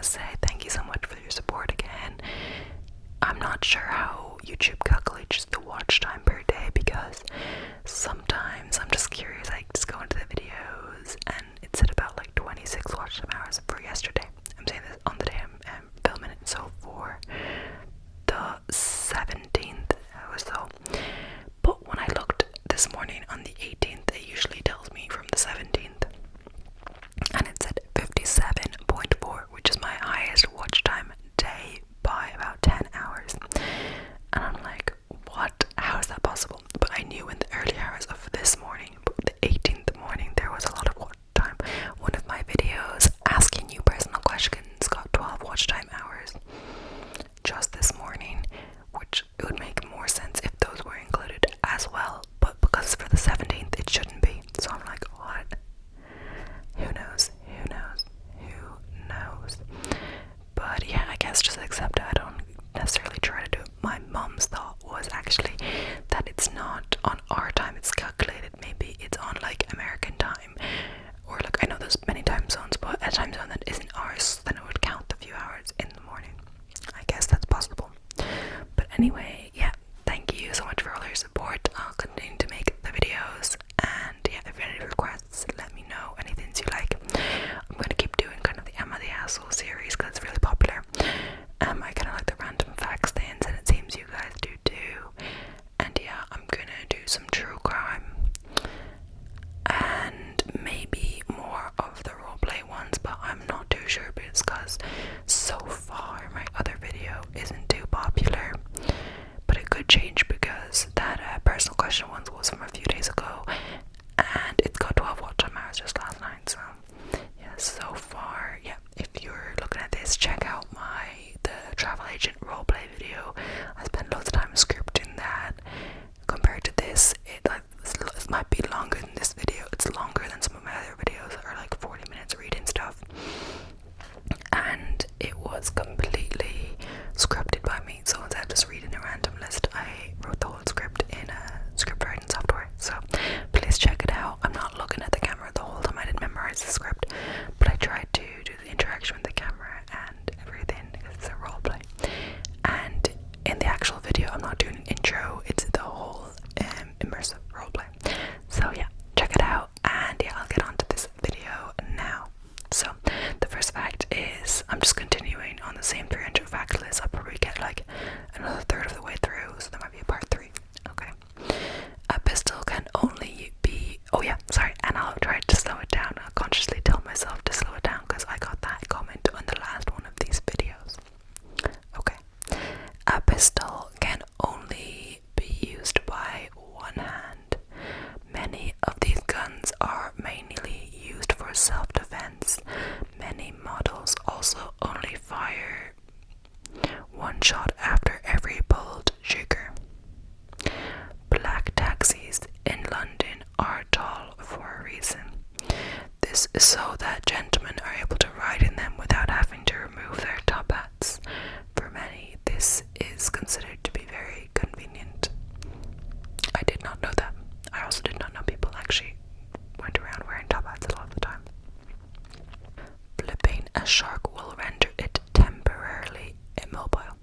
say thank you so much for your support again. I'm not sure how YouTube calculates the watch time per day, because sometimes I'm just curious, I just go into the videos and it said about like 26 watch time hours for yesterday. I'm saying this on the day I'm filming it, so for the 17th or so. But when I looked this morning on the 18th, it usually tells me from the 17th, and it said 57.4, which is my highest watch time day by about 10 hours. And I'm like, what? How is that possible? But I knew in the early hours of this morning, the 18th morning, there was a lot of watch time. One of my videos asking you personal questions got 12 watch time hours just this morning, which it would make more sense if those were included as well. But because for the 17th, it shouldn't be. So I'm like, what? Who knows? Who knows? Who knows? But yeah, I guess just accept it. I don't necessarily try to do it. My mom's thought was actually that it's not on our time, it's calculated. Maybe it's on like American time, or like, I know there's many time zones, but a time zone that isn't ours, then it would count the few hours in the morning. I guess that's possible. But anyway, yeah, thank you so much for all your support. I'll continue to make the videos, and yeah, if you have any requests, let me know. Anything you like. I'm going to keep doing kind of the Emma the Asshole series because it's really popular. I kind of like the random facts things, and it seems you guys do too. And yeah, I'm gonna do some true crime and maybe more of the roleplay ones, but I'm not too sure because so far my other video isn't too popular. But it could change because that personal question ones was from a few days ago, and it's got 12 watch time hours just last night. So yeah, so far, yeah, if you're looking at this, check out the travel agent roleplay video. I spent loads of time scripting that. Compared to this, it might be longer than this video. It's longer than some of my other videos that are like 40 minutes reading stuff. And it was completely scripted by me, so instead of just reading a random list, I wrote the whole script in a script writing software. So please check it out. I'm not looking at the camera the whole time. I didn't memorize the script, but I tried to do the interaction with the camera and everything. It's a role play. And in the actual video, I'm not doing an intro. It's the whole immersive role play. So yeah, check it out. And yeah, I'll get on to this video now. So the first fact is, I'm just continuing on the same 300 fact list. I'll probably get like another third of the way through, so there might be a part 3. Okay. A pistol can only be, oh yeah, sorry, and I'll try to slow it down. I'll consciously tell myself to slow it down because I got that comment on the last one of these videos. Okay. A pistol can only be used by one hand. Many of these guns are mainly used for self-defense. Many models also only fire one shot after every pulled trigger. Black taxis in London are tall for a reason. This is so that gentlemen are able to ride in them without having to remove their top hats. For many, this is considered to be very convenient. I did not know that. I also did not know people actually went around wearing top hats a lot of the time. Flipping a shark will render it temporarily immobile.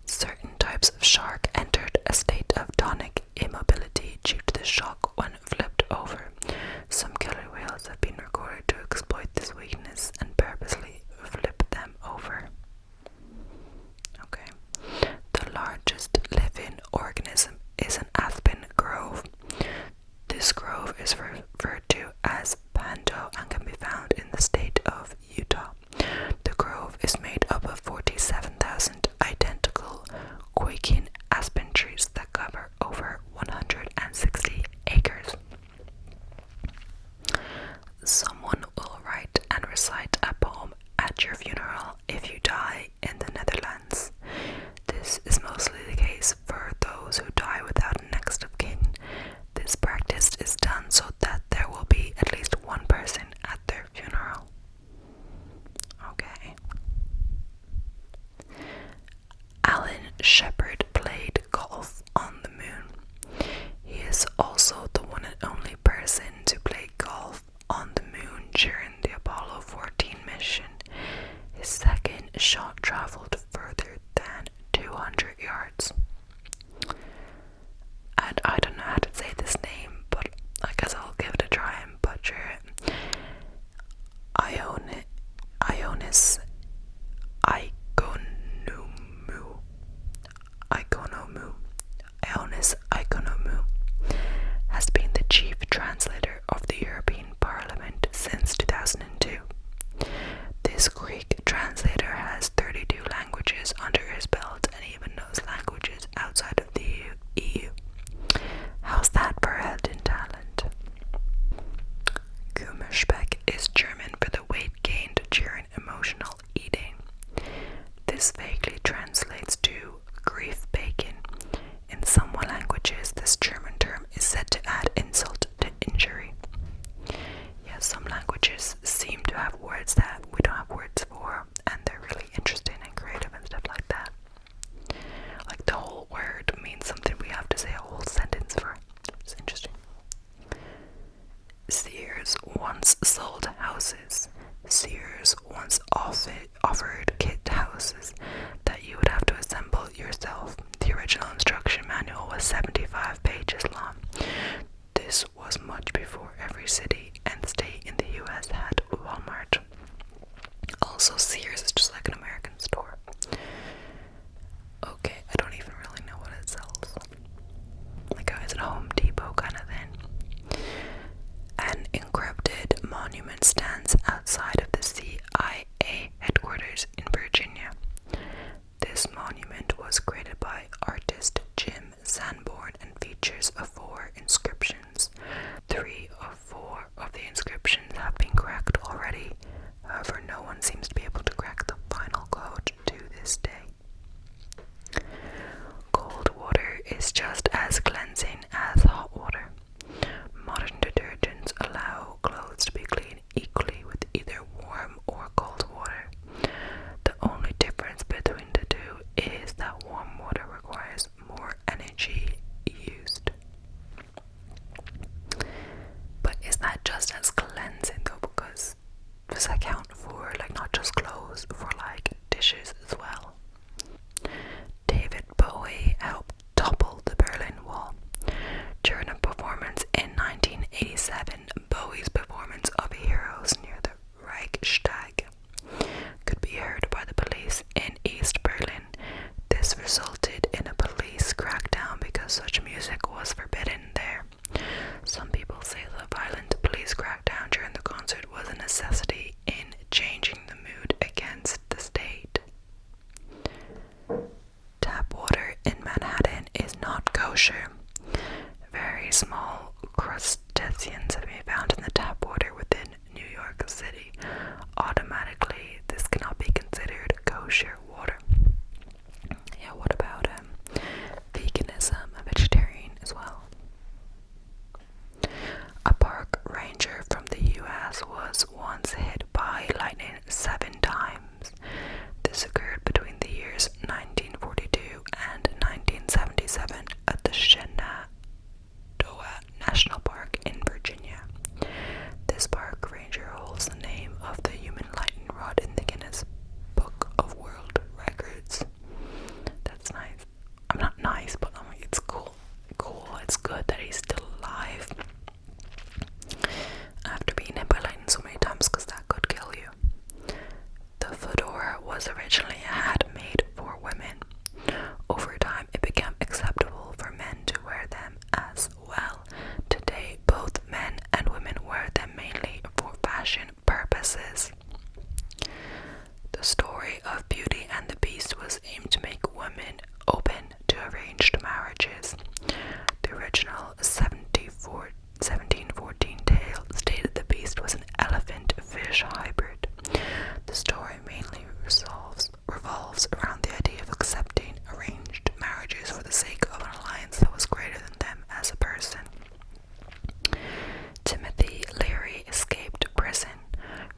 Certain types of shark entered a state of tonic immobility due to the shock when flipped over. Some killer whales have been recorded to exploit this weakness and purposely flip them over. Okay. The largest living organism is an aspen grove. This grove is referred to as Panto and can be found in the state of Utah. The grove is made up of 47,000 identical quaking aspen trees that cover over 160 acres. Someone will write and recite a poem at your funeral if you die in the Netherlands. This is mostly the case for those who die without next of kin. This practice is done so that there will be at least one person at their funeral. Okay. Alan Shepard played golf on the moon. He is also the one and only person to play golf on the moon during the Apollo 14 mission. His second shot traveled further than 200 yards. And I don't know how to say this name, but I guess I'll give it a try and butcher it. Ionis Ionis has been the chief translator of the European Parliament since 2002. This Greek translator has 32 languages under his belt and even knows languages outside of the EU. How's that for hidden talent? Kummerspeck is German for the weight gained during emotional eating. This vaguely translates to grief bacon. In some languages, this German term is said to add insult to injury. Yes, some languages seem to have words that we don't have words for, and they're really interesting and creative and stuff like that. Like the whole word means something we have to say a whole sentence for. It's interesting. Sears once sold houses. Sears once offered kit houses that you would have to assemble yourself. The original instruction manual was 75 pages long. This was much before every city and state in the US had Walmart. Also, Sears is just like an American store. Okay, I don't even really know what it sells. Like, is it a Home Depot kind of thing? An encrypted monument stands outside of the CIA headquarters in Virginia. This monument was created by artist Jim Sanborn and features 4 inscriptions. 3 of 4 of the inscriptions have been cracked already. However, no one seems to be able to crack the final code to this day. Cold water is just as cleansing as hot water. Modern detergents allow clothes to be cleaned equally with either warm or cold water. The only difference between the two is that warm water requires more energy used. But is that just as cleansing though? Because does that count for like not just clothes, for like dishes as well? David Bowie helped topple the Berlin Wall. During a performance in 1987, Bowie's performance of Heroes near the Reichstag could be heard by the police in East Berlin. This resulted in a police crackdown because such music was forbidden there. Some people say the violent police crackdown during the concert was a necessity in changing the mood against the state. Tap water in Manhattan is not kosher. Very small crustaceans have been found in the tap water within New York City. Automatically, this cannot be considered kosher water. Yeah, what about veganism? A vegetarian as well. A park ranger from the US was once hit by lightning 7 times. This occurred between the years 1942 and 1977 at the Shenandoah National Park in Virginia. This park ranger holds the name of the human lightning rod in the Guinness Book of World Records. That's nice. I'm not nice, but I'm like, it's cool. It's good that he's still alive after being hit by lightning so many times, because that could kill you. The fedora was originally a hat made for women. Over time, it became acceptable for men to wear them as well. Today, both men and women wear them mainly for fashion purposes. The story of Beauty and the Beast was aimed to make women open to arranged marriages. The original 1714 tale stated the Beast was an elephant-fish hybrid. The story mainly revolves around the idea of accepting arranged marriages for the sake of an alliance that was greater than them as a person. Timothy Leary escaped prison.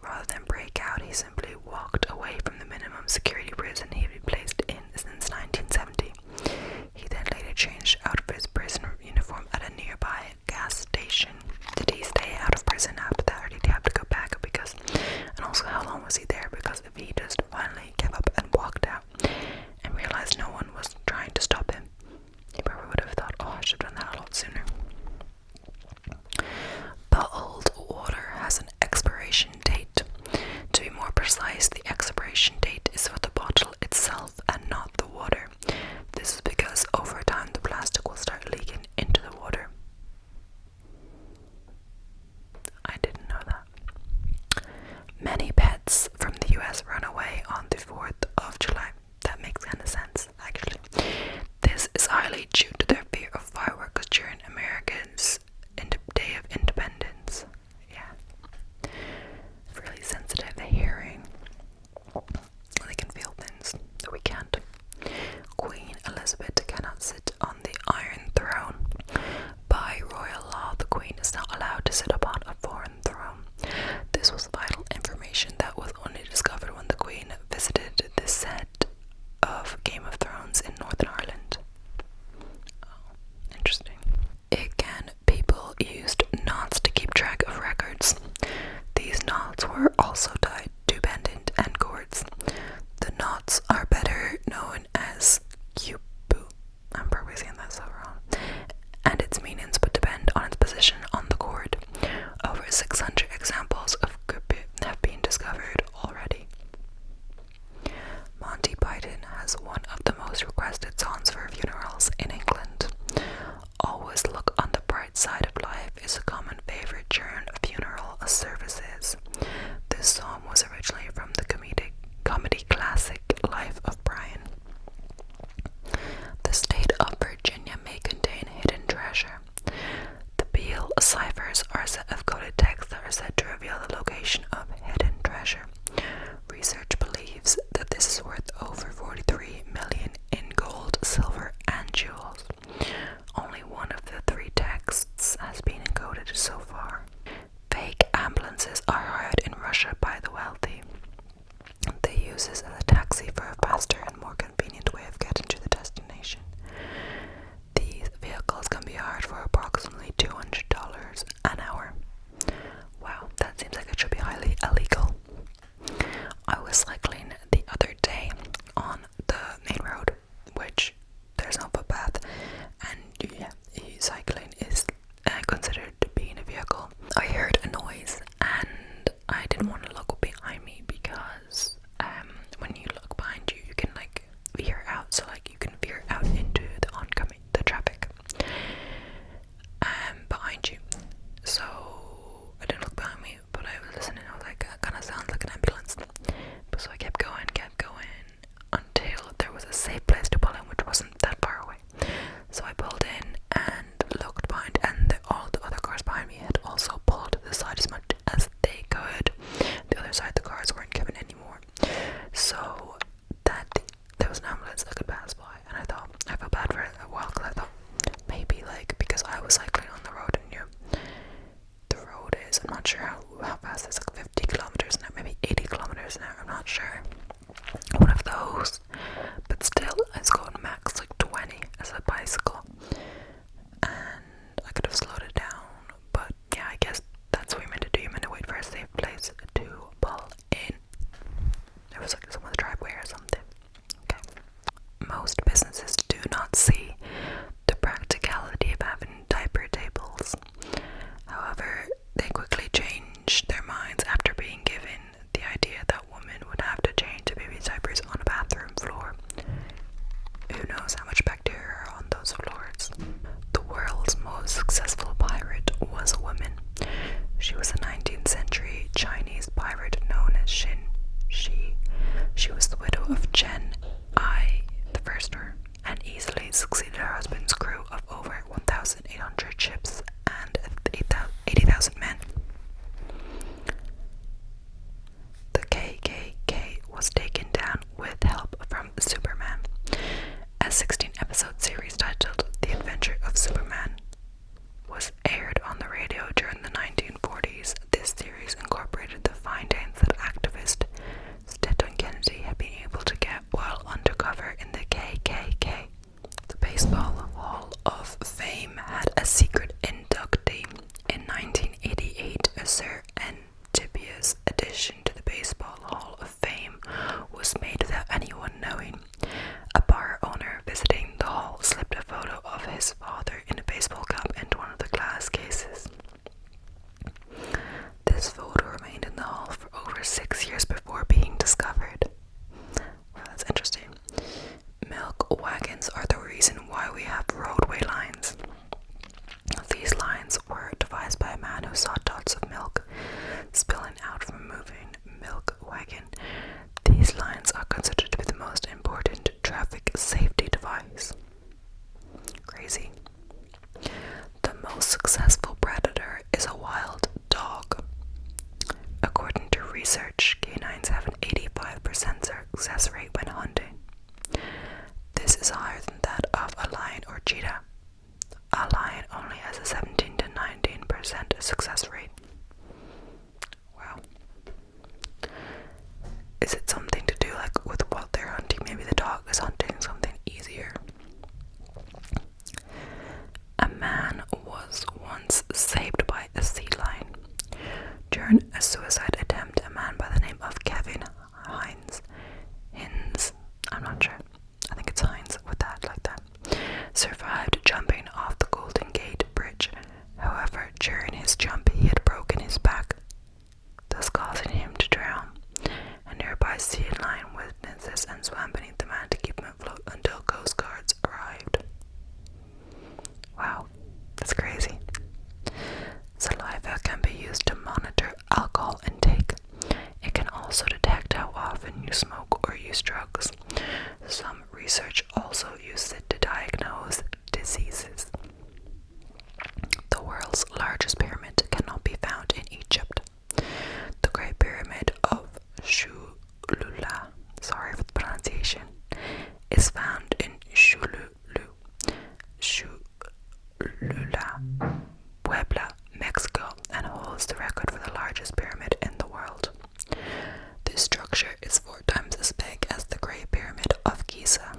Rather than break out, he simply walked away from the minimum security prison he had been placed in since 1970. He then later changed outfits on the 4th of July. That makes kind of sense, actually. This is highly due to their fear of fireworks during Americans' Day of Independence. Yeah. Really sensitive hearing. They can feel things that we can't. Queen Elizabeth cannot sit on the Iron Throne. By royal law, the Queen is not allowed to sit upon a foreign throne. This was vital information that was only discovered when the Queen visited the set of Game of Thrones in Northern Ireland. Oh, interesting. Again, people used knots to keep track of records. These knots were also tied to pendant and cords. The knots are better known as Q-bu. I'm probably saying that so wrong. And its meanings would depend on its position on the cord. Over 600 examples of Q-bu have been discovered already. Monty Python has one of the most requested songs for funerals in England. Always look on the bright side of life is a common favorite during funeral services. This song was originally from the comedy classic Life of Brian. The state of Virginia may contain hidden treasure. The Beale ciphers are a set of coded texts that are said to reveal the location of hidden treasure. Research believes that this is worth over 43 million in gold, silver, and jewels. Only one of the 3 texts has been encoded so far. Fake ambulances are hired in Russia by the wealthy. They use this as a taxi for a faster and more convenient way of getting to the destination. These vehicles can be hired for approximately $200 an hour. Wow, that seems like it should be highly illegal. I was cycling the other day on the main road, which there's no footpath, and yeah, cycling is considered to be in a vehicle. I heard a noise and I didn't want to look behind me because when you look behind you, you can like veer out, so like you can veer out into the traffic behind you. So I didn't look behind me, but I was listening. I was like, that kind of sounds like an ambulance. So I kept going until there was a safe place to pull in, which wasn't that far away. So I pulled in and looked behind, and all the other cars behind me had also pulled to the side as much as they could. The other side, the cars weren't given anymore. So that there was an ambulance that could pass by, and I felt bad for it a while, because I thought maybe like because I was cycling on the road and the road is, I'm not sure how fast it's, like 50 kilometers an hour, maybe 80 kilometers an hour, I'm not sure. One of those, but still, it's going max like 20 as a bicycle, and I could have slowed it down, but yeah, I guess that's what you're meant to do. You're meant to wait for a safe place to pull in. There was like someone's driveway or something. Okay. Most businesses do not see the practicality of having diaper tables. However, they quickly changed their minds after being given the idea that women would have to change the baby diapers on a bathroom floor. Who knows how much bacteria are on those floors? The world's most successful pirate was a woman. She was a 19th century Chinese pirate known as Xin Shi. She was the widow of Chen I the Firster and easily succeeded success rate when hunting. This is higher than that of a lion or cheetah. A lion only has a 17 to 19% success rate. Wow. Is it something to do like with what they're hunting? Maybe the dog is hunting something easier. A man was once saved by a sea lion. During a suicide attempt, a man by the name of Kevin Hines, I'm not sure, I think it's Hines with that, like that, survived jumping off the Golden Gate Bridge. However, during his jump, he had broken his back, thus causing him to drown. A nearby sea lion witnessed this and swam beneath the man to keep him afloat until Coast Guards arrived. Wow, that's crazy. Saliva can be used to monitor alcohol intake. It can also detect how often you smoke or use drugs. Some research also uses it to diagnose diseases. The world's largest pyramid cannot be found in Egypt. The Great Pyramid of Shulula, sorry for the pronunciation, is found in Shulula, Puebla, Mexico, and holds the record for the largest pyramid in the world. This structure is 4 times as big as the Great Pyramid of Giza.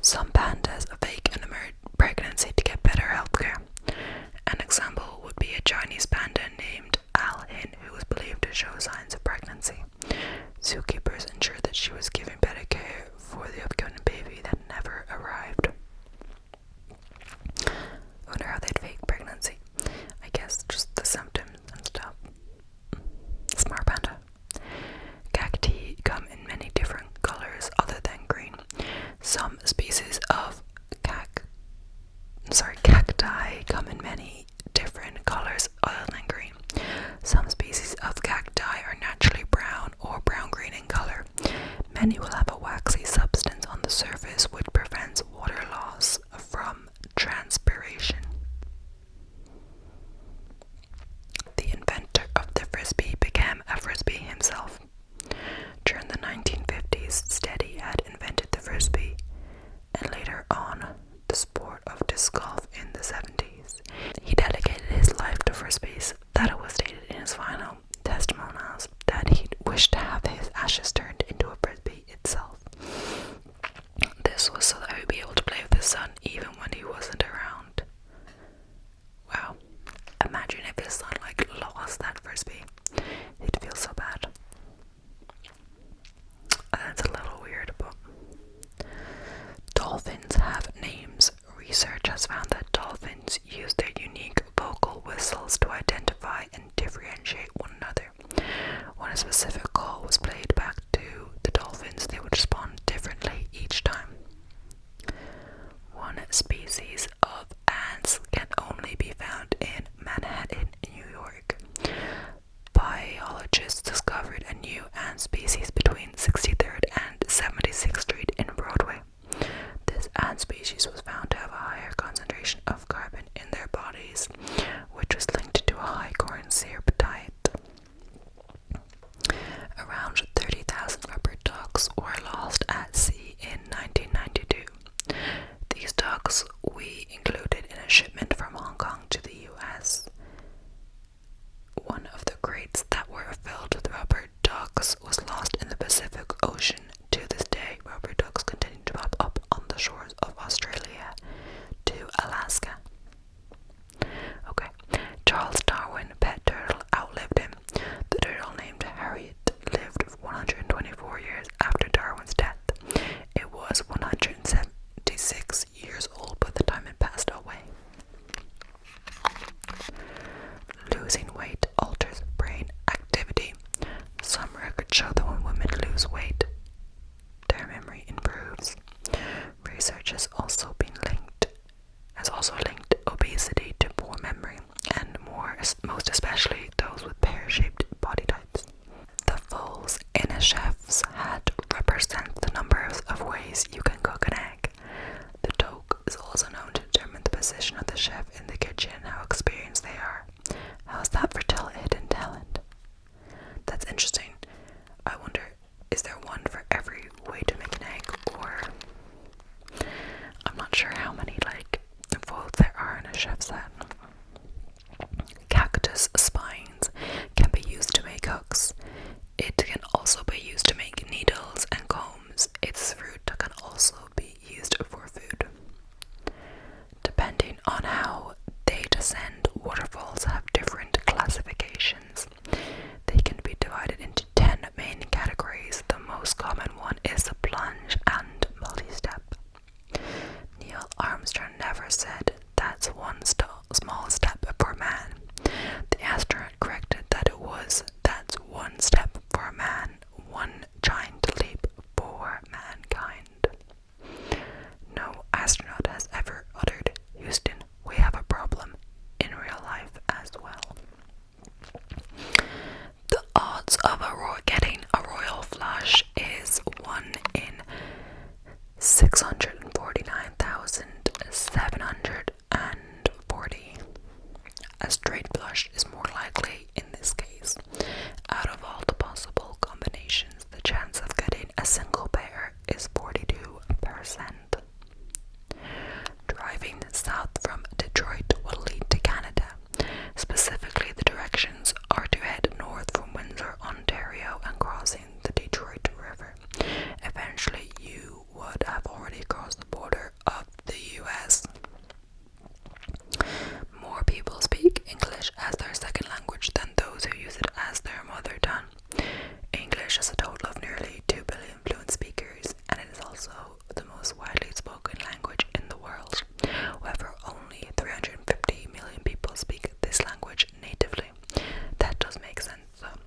Some pandas fake an pregnancy to get better healthcare. An example would be a Chinese panda named Al Hin, who was believed to show signs of pregnancy. Zookeepers ensured that she was given better care for the upcoming baby that never arrived. I wonder how they'd fake pregnancy. I guess just the symptoms and stuff. Smart panda. Cacti come in many different colors other than green. Some species of cacti come in many different colors other than green. Some species of cacti are naturally brown or brown-green in color. Many will have a waxy substance on the surface which prevents water loss from transpiration. The inventor of the frisbee became a frisbee himself. During the 1950s, Steady had invented the frisbee, and later on, the sport of disc golf in the 70s. He dedicated his life to frisbees. That it was stated in his final testimonials that he wished to have his ashes turned into a frisbee itself. This was so that he would be able to play with his son even when he wasn't around. Wow. Imagine if his son lost that frisbee. He'd feel so bad. That's a little weird, but dolphins have names. Research has found that dolphins use their unique vocal whistles to identify and differentiate one another. When a specific call was played back to the dolphins, they would respond differently each time. One species of ants can only be found in Manhattan, New York. Biologists discovered a new ant species between 63rd and 76th Street in Broadway. This ant species was found to have a higher concentration of carbon in their bodies, which was linked to a high corn syrup diet. Around 30,000 rubber ducks were lost at sea in 1992. These ducks we included in a shipment from Hong Kong to the US. One of the crates that were filled with rubber ducks was lost in the Pacific Ocean. To this day, rubber ducks continue to pop up on the shores of Australia to Alaska. Okay, Charles Darwin's pet turtle outlived him. The turtle named Harriet lived 124 years after Darwin's death. It was 176 years old by the time it passed away. Losing weight alters brain activity. Some records show that when women lose weight, their memory improves. Research has also linked obesity to poor memory, and most especially those with pear-shaped body types. The folds in a chef's hat represent the number of ways you can cook an egg. The toque is also known to determine the position of the chef in the kitchen and how experienced they are. How's that for hidden talent? That's interesting. I wonder, is there one one for every way to make an egg, or I'm not sure how many like folds there are in a chef set. Cactus spines can be used to make hooks. It can also be used to make needles and combs. Its fruit can also be used for food. Depending on how they descend, waterfalls have different classifications. They can be divided into 10 main categories. The most common one is the plunge and multi-step. Neil Armstrong never said that's one small step for man. The astronaut corrected that it was that's one step for man, one giant leap for mankind. No astronaut has ever uttered, "Houston, we have a problem," in real life as well. The odds of getting a royal flush is 1 in 649,740. A straight flush is more likely in this case. Out of all the possible combinations, the chance of getting a single pair is 42%. Driving south from Detroit will lead to Canada. Specifically, the directions are to head north from Windsor, Ontario, and crossing the Detroit River. Eventually, you would have already crossed the border of the US. More people speak English as their second language than those who use it as their mother tongue. English has a total of nearly 2 billion fluent speakers, and it is also the most widely spoken language in the world. However, only 350 million people speak this language natively. That does make sense, though,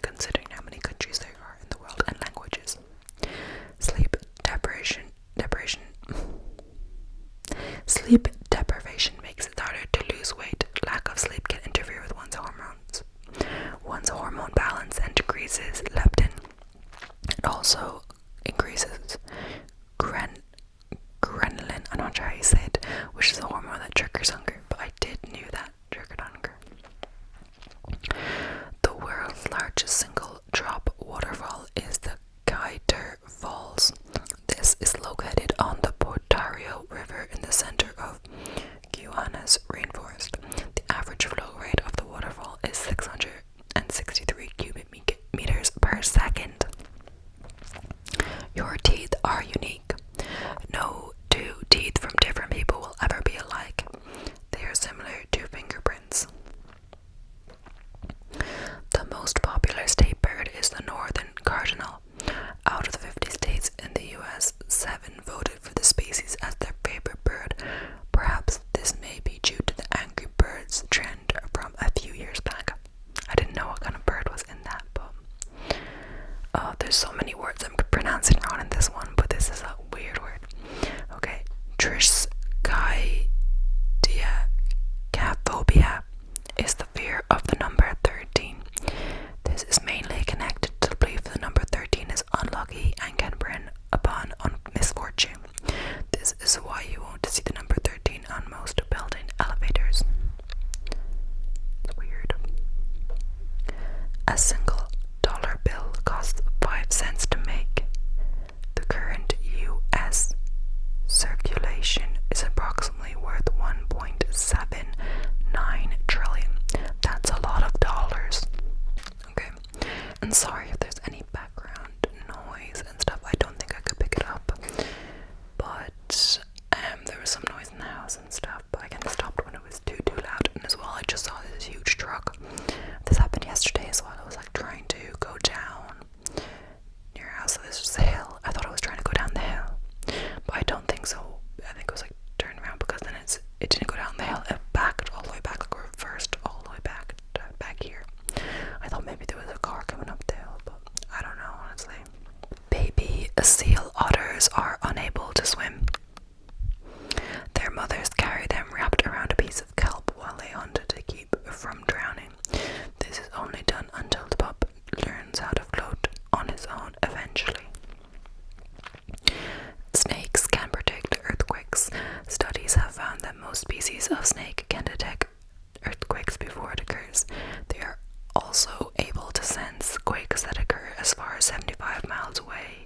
considering how many countries there are in the world and languages. Sleep deprivation makes it harder to lose weight. Lack of sleep can interfere with one's hormones. One's hormone balance and decreases leptin. It also increases ghrelin, I'm not sure how you say it, which is a hormone that triggers hunger, but I did knew that triggered hunger. The world's largest single drop waterfall is the Kaiser Falls. This is located on the Portario River in the center of Guyana's rainforest. The average flow rate of the waterfall is 663 cubic meters per second. Your teeth are unique. No two teeth from different people will ever be alike. They are similar to fingerprints. The most popular state bird is the northern cardinal. Out of the 50 states in the US, 7 voted for the species as their favorite bird. Perhaps this may be due to the Angry Birds trend from a few years back. I didn't know what kind of bird was in that, but there's so many words I'm pronouncing wrong in this one, but this is a weird word. Okay, triskaidekaphobia is the fear of the number 13. This is mainly connected to the belief the number 13 is unlucky and can bring upon misfortune. This is why you won't see the number 13 on most building elevators. It's weird. A single dollar bill costs 5 cents to make. The current US circulation is approximately worth 1.79 trillion. That's a lot of dollars. Okay, and sorry if there's any background noise and stuff. I don't think I could pick it up, but there was some noise in the house and stuff, but I kind of stopped when it was too loud. And as well, I just saw this huge truck. This happened yesterday as well. I was like trying to go down near our house, so this was the hill. I thought I was trying to go down the hill, but I don't think so. I think it was like turn around, because then it didn't go down the hill. It backed all the way back, like reversed all the way back here. I thought maybe there was a car coming up the hill, but I don't know, honestly. Baby seal otters are unable to swim. Their mothers carry them wrapped around a piece of kelp while they hunt to keep from drowning. This is only done until the pup learns how to float on his own eventually. Snakes can predict earthquakes. Studies have found that most species of snake can detect earthquakes before it occurs. They are also able to sense quakes that occur as far as 75 miles away.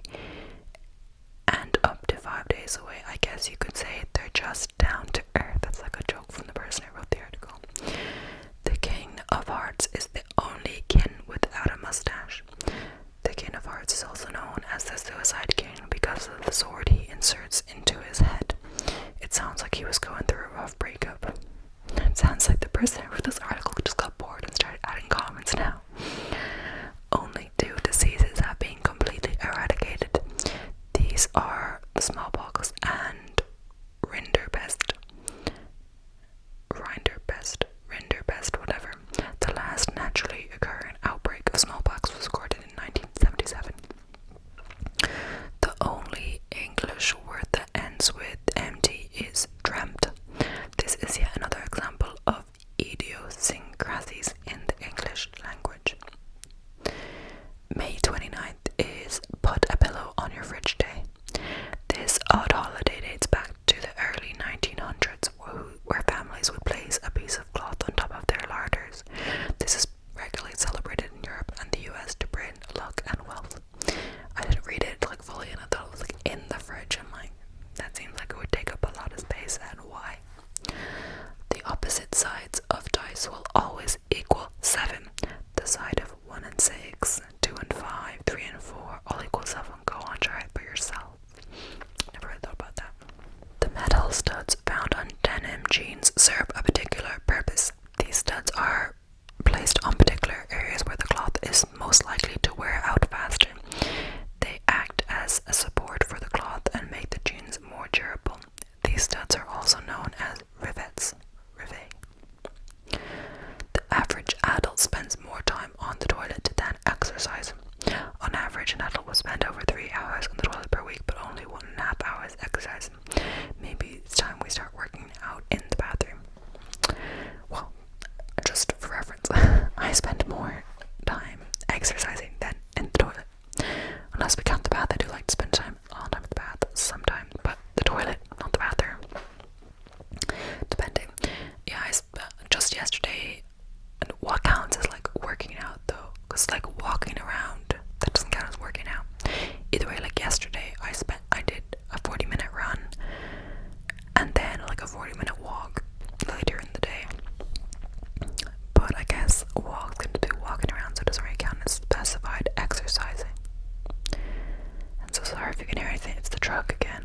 if you can hear anything, it's the truck again.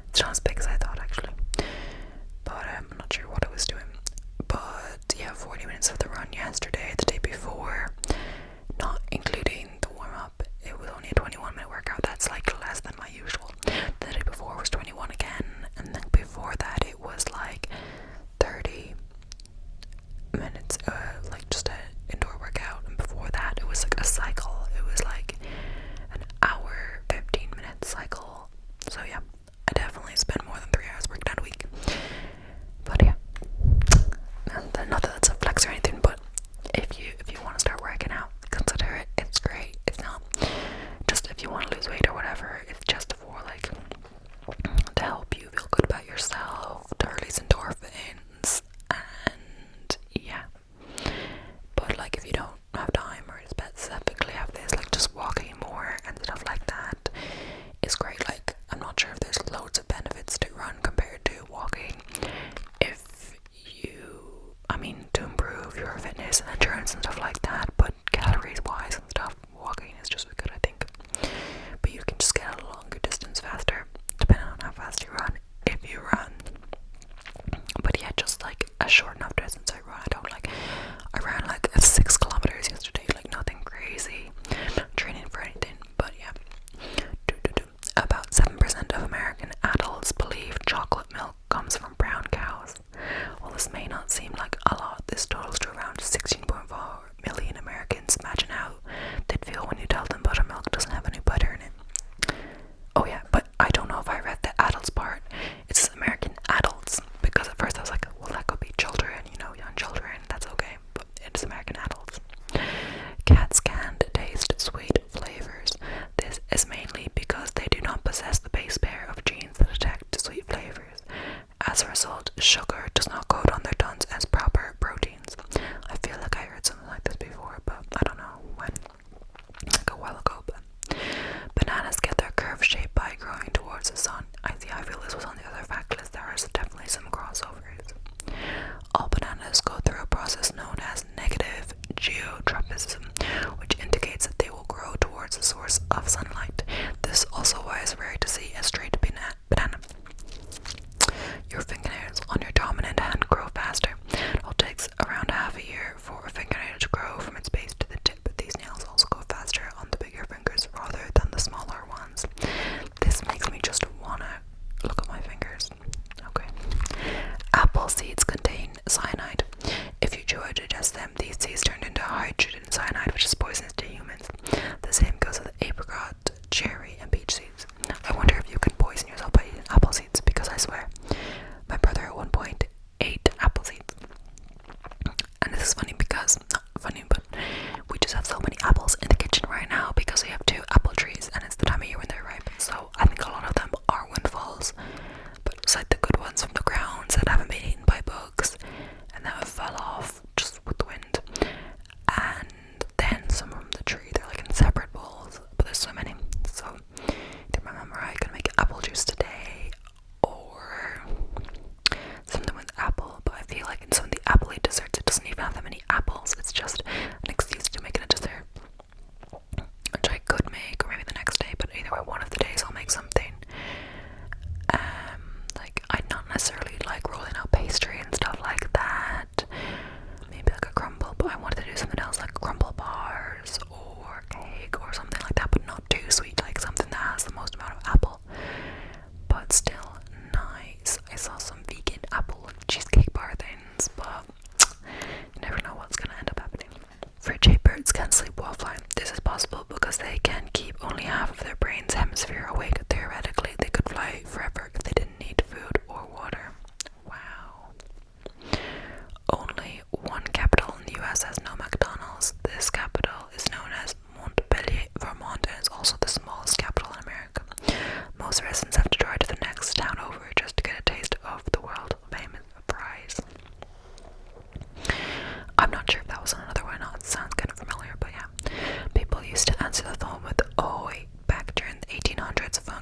It's not as big as I thought, actually. But I'm not sure what I was doing. But yeah, 40 minutes of the run yesterday, the day before, not including the warm-up, it was only a 21-minute workout. That's like less than my usual. The day before was 21 again, and then before that it was like 30 minutes, like just an indoor workout, and before that it was like a cycle. It was like an hour 15-minute cycle. So yeah, I definitely spend more than 3 hours working out a week. But yeah, and not that that's a flex or anything, but if you want to start working out, consider it. It's great. It's not just if you want to lose weight or whatever. It's just for like to help you feel good about yourself, to release endorphins, and yeah. But like if you don't have time or specifically have this, like just walking more and stuff like that is great. Like I'm not sure if there's loads of benefits to run compared to walking. If you, I mean, to improve your fitness and endurance and stuff like that, but calories wise and stuff, walking is just as good, I think. But you can just get a longer distance faster, depending on how fast you run, if you run. But yeah, just like a short enough distance I run. I ran like 6 kilometers yesterday, like nothing crazy, not training for anything, but yeah. About 7% of American adults believe chocolate milk comes from brown cows. While this may not seem like a lot, this totals to around 16.4 million Americans. Imagine how they'd feel when you tell them buttermilk doesn't have any butter in it. Oh yeah, but I don't know if I read the adults part. It says American adults, because at first I was like, well, that could be children, young children, that's okay, but it's American adults. Cats can't taste sweet flavors. This is mainly because they do not possess the base pair of genes that detect sweet flavors. As a result, sugar does not coat on their tongues as proper proteins. I feel like I heard something like this before, but I don't know when. Like a while ago, but bananas get their curved shape by growing towards the sun. I feel this was on the other fact list. There are definitely some crossovers. All bananas go through a process known as negative geotropism, which indicates that they will grow towards the source of sunlight. This is also why it's rare to see a straight banana. Your fingernails on your dominant hand grow faster. It takes around half a year for a fingernail to grow from its base to the tip. These nails also go faster on the bigger fingers rather than the smaller ones. This makes me just wanna look at my fingers. Okay. Apple seeds contain cyanide. If you chew or digest them, these seeds turn into hydrogen cyanide, which is poisonous to humans. The same goes with apricot, cherry, and peach seeds. I wonder if you can poison yourself by eating apple seeds, because I swear, my brother at one point ate apple seeds. And this is funny because, not funny, but we just have so many apples in the kitchen right now because we have 2 apple trees and it's the time of year when they're ripe. So I think a lot of them are windfalls, but it's like the good ones from the grounds that haven't been eaten by bugs and that fell off just with the wind. And then some from the tree, they're like in separate bowls, but there's so many. So either my mom or I can make apple juice today or something with apple, but I feel like in some of the apple desserts it doesn't even have that many apples. It's just an excuse to make it a dessert, which I could make, or maybe the next day, but either way, one of the days I'll make something. Like I'd not necessarily like rolling out pastry and stuff like that, maybe like a crumble, but I wanted to do something else like crumble bars or cake or something like that, but not too sweet, like something that has the most amount of apple but still nice. I saw some vegan apple cheesecake bar things, but you never know what's gonna end up happening. Fridge birds can sleep while flying. This is possible because they can keep only half of their brain's hemisphere awake. Theoretically, they could fly forever if they didn't need food or water. Wow. Only one capital in the US has no McDonald's. This capital is known as Montpellier, Vermont, and is also the smallest capital in America. Most residents have to drive to the next town over just to get a taste of the world famous fries. I'm not sure if that was another one or not. It sounds kind of familiar, but yeah. People used to answer the phone with "Oi" back during the 1800s. Phone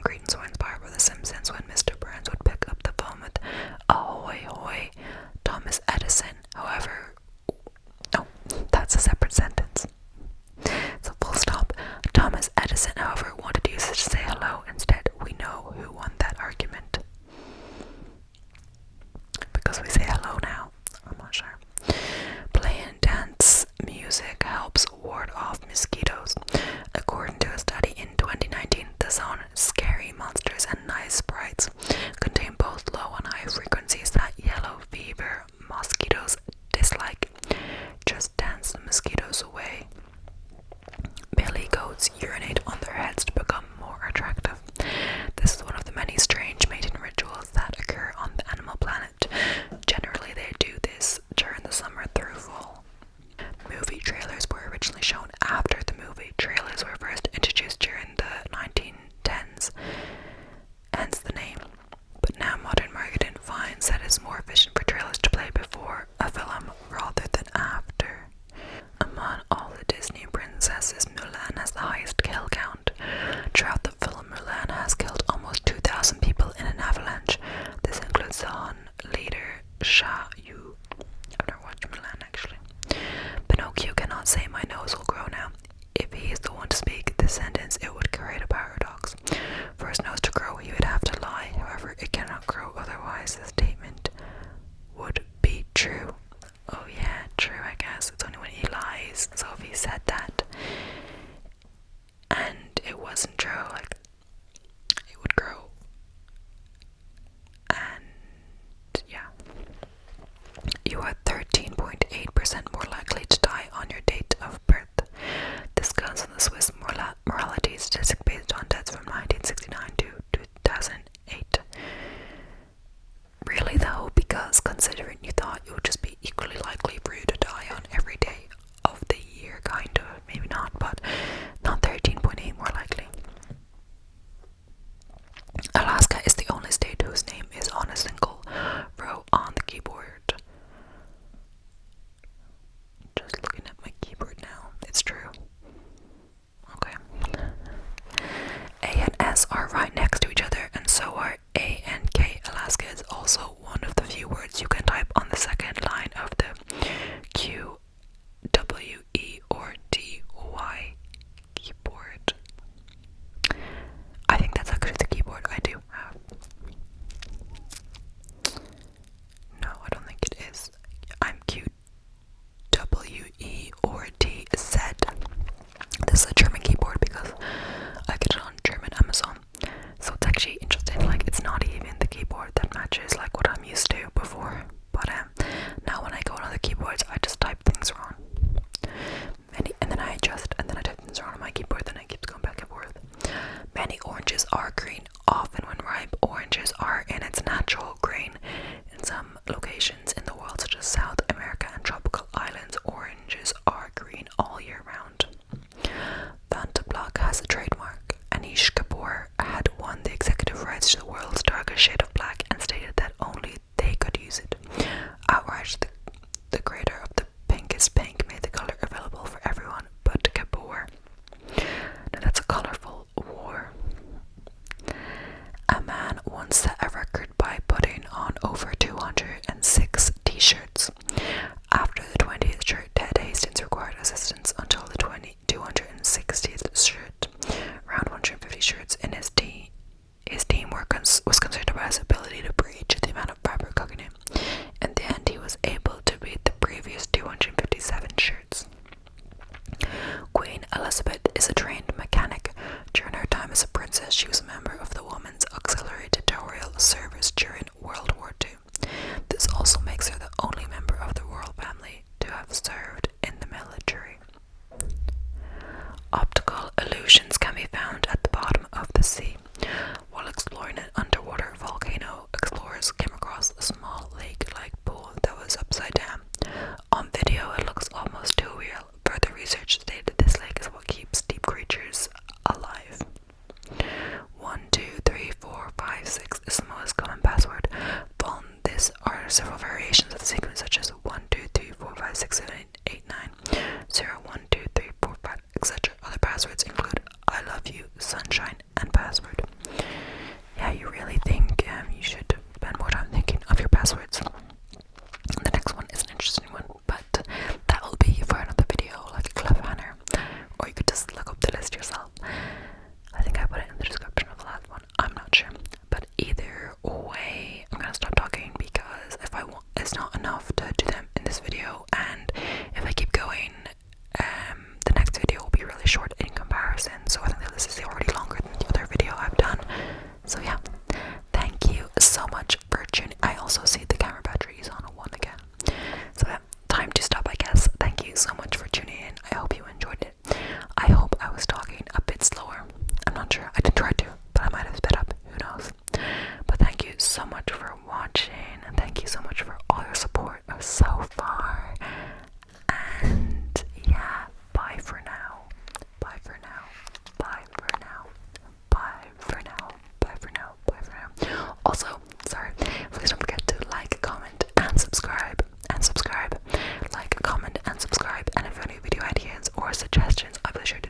suggestions, I will share